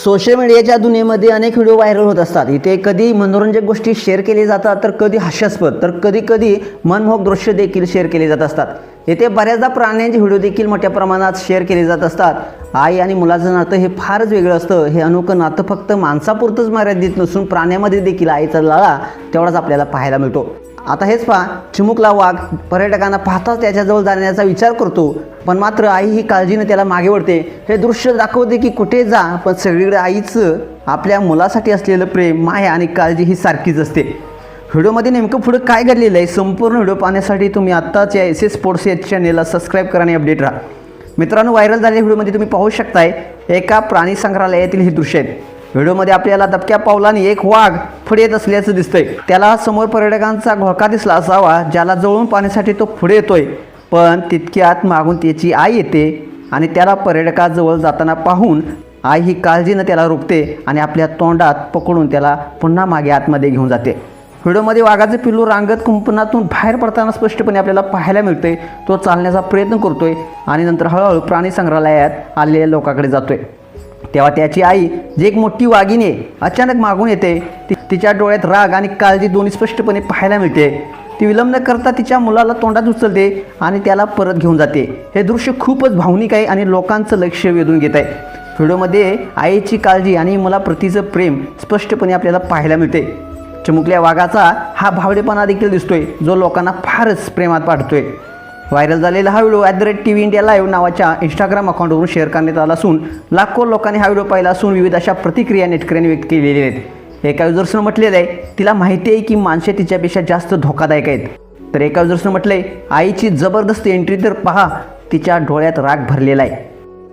Social मीडियाच्या दुनियेमध्ये अनेक व्हिडिओ व्हायरल होत असतात. इथे कधी मनोरंजक गोष्टी शेअर केली जातात, तर कधी हास्यास्पद, तर कधी कधी मनमोहक दृश्य देखील शेअर केले जात असतात. येथे बऱ्याचदा प्राण्यांचे व्हिडिओ देखील मोठ्या प्रमाणात शेअर केले जात असतात. आई आणि मुलाचं नातं हे फारच वेगळं असतं. हे अनोखं नातं फक्त माणसापुरतंच मर्यादित नसून प्राण्यामध्ये देखील आईचा लाळा तेवढाच आपल्याला पाहायला मिळतो. आता हेच पहा, चिमुकला वाघ पर्यटकांना पाहताच त्याच्याजवळ जाण्याचा विचार करतो, पण मात्र आई ही काळजीने त्याला मागे वळते. हे दृश्य दाखवते की कुठे जा, पण सगळीकडे आईचं आपल्या मुलासाठी असलेलं प्रेम, माया आणि काळजी ही सारखीच असते. व्हिडिओमध्ये नेमकं पुढं काय घडलेलं आहे, संपूर्ण व्हिडिओ पाहण्यासाठी तुम्ही आत्ताच या एस एस स्पोर्ट्स या चॅनेलला सबस्क्राईब करा आणि अपडेट राहा. मित्रांनो, व्हायरल झालेल्या व्हिडिओमध्ये तुम्ही पाहू शकताय एका प्राणी संग्रहालयातील हे दृश्य आहेत. व्हिडिओमध्ये आपल्याला दबक्या पावलाने एक वाघ पुढे येत असल्याचं दिसतंय. त्याला समोर पर्यटकांचा घोळका दिसला असावा, ज्याला जवळून पाहण्यासाठी तो पुढे येतोय. पण तितक्यात मागून त्याची आई येते आणि त्याला पर्यटकाजवळ जाताना पाहून आई ही काळजीनं त्याला रोखते आणि आपल्या तोंडात पकडून त्याला पुन्हा मागे आतमध्ये घेऊन जाते. व्हिडिओमध्ये वाघाचे पिल्लू रांगत कुंपणातून बाहेर पडताना स्पष्टपणे आपल्याला पाहायला मिळते. तो चालण्याचा प्रयत्न करतोय आणि नंतर हळूहळू प्राणी संग्रहालयात आलेल्या लोकांकडे जातोय. तेव्हा त्याची आई, जी एक मोठी वाघिणी अचानक मागून येते, तिच्या डोळ्यात राग आणि काळजी दोन्ही स्पष्टपणे पाहायला मिळते. ती विलंब न करता तिच्या मुलाला तोंडात उचलते आणि त्याला परत घेऊन जाते. हे दृश्य खूपच भावनिक आहे आणि लोकांचं लक्ष वेधून घेत आहे. व्हिडिओमध्ये आईची काळजी आणि मुलाप्रतीचं प्रेम स्पष्टपणे आपल्याला पाहायला मिळते. चिमुकल्या वाघाचा हा भावडेपणा देखील दिसतोय, जो लोकांना फारच प्रेमात पाडतोय. व्हायरल झालेला हा व्हिडिओ @TV India Live नावाच्या इंस्टाग्राम अकाउंटवरून शेअर करण्यात आला असून लाखो लोकांनी हा व्हिडिओ पाहिला असून विविध अशा प्रतिक्रिया नेटकऱ्यांनी व्यक्त केलेल्या आहेत. एका युजर्सनं म्हटलेलं आहे, तिला माहिती आहे की माणसे तिच्यापेक्षा जास्त धोकादायक आहेत. तर एका युजर्सनं म्हटलंय, आईची जबरदस्त एंट्री तर पहा, तिच्या डोळ्यात राग भरलेला आहे.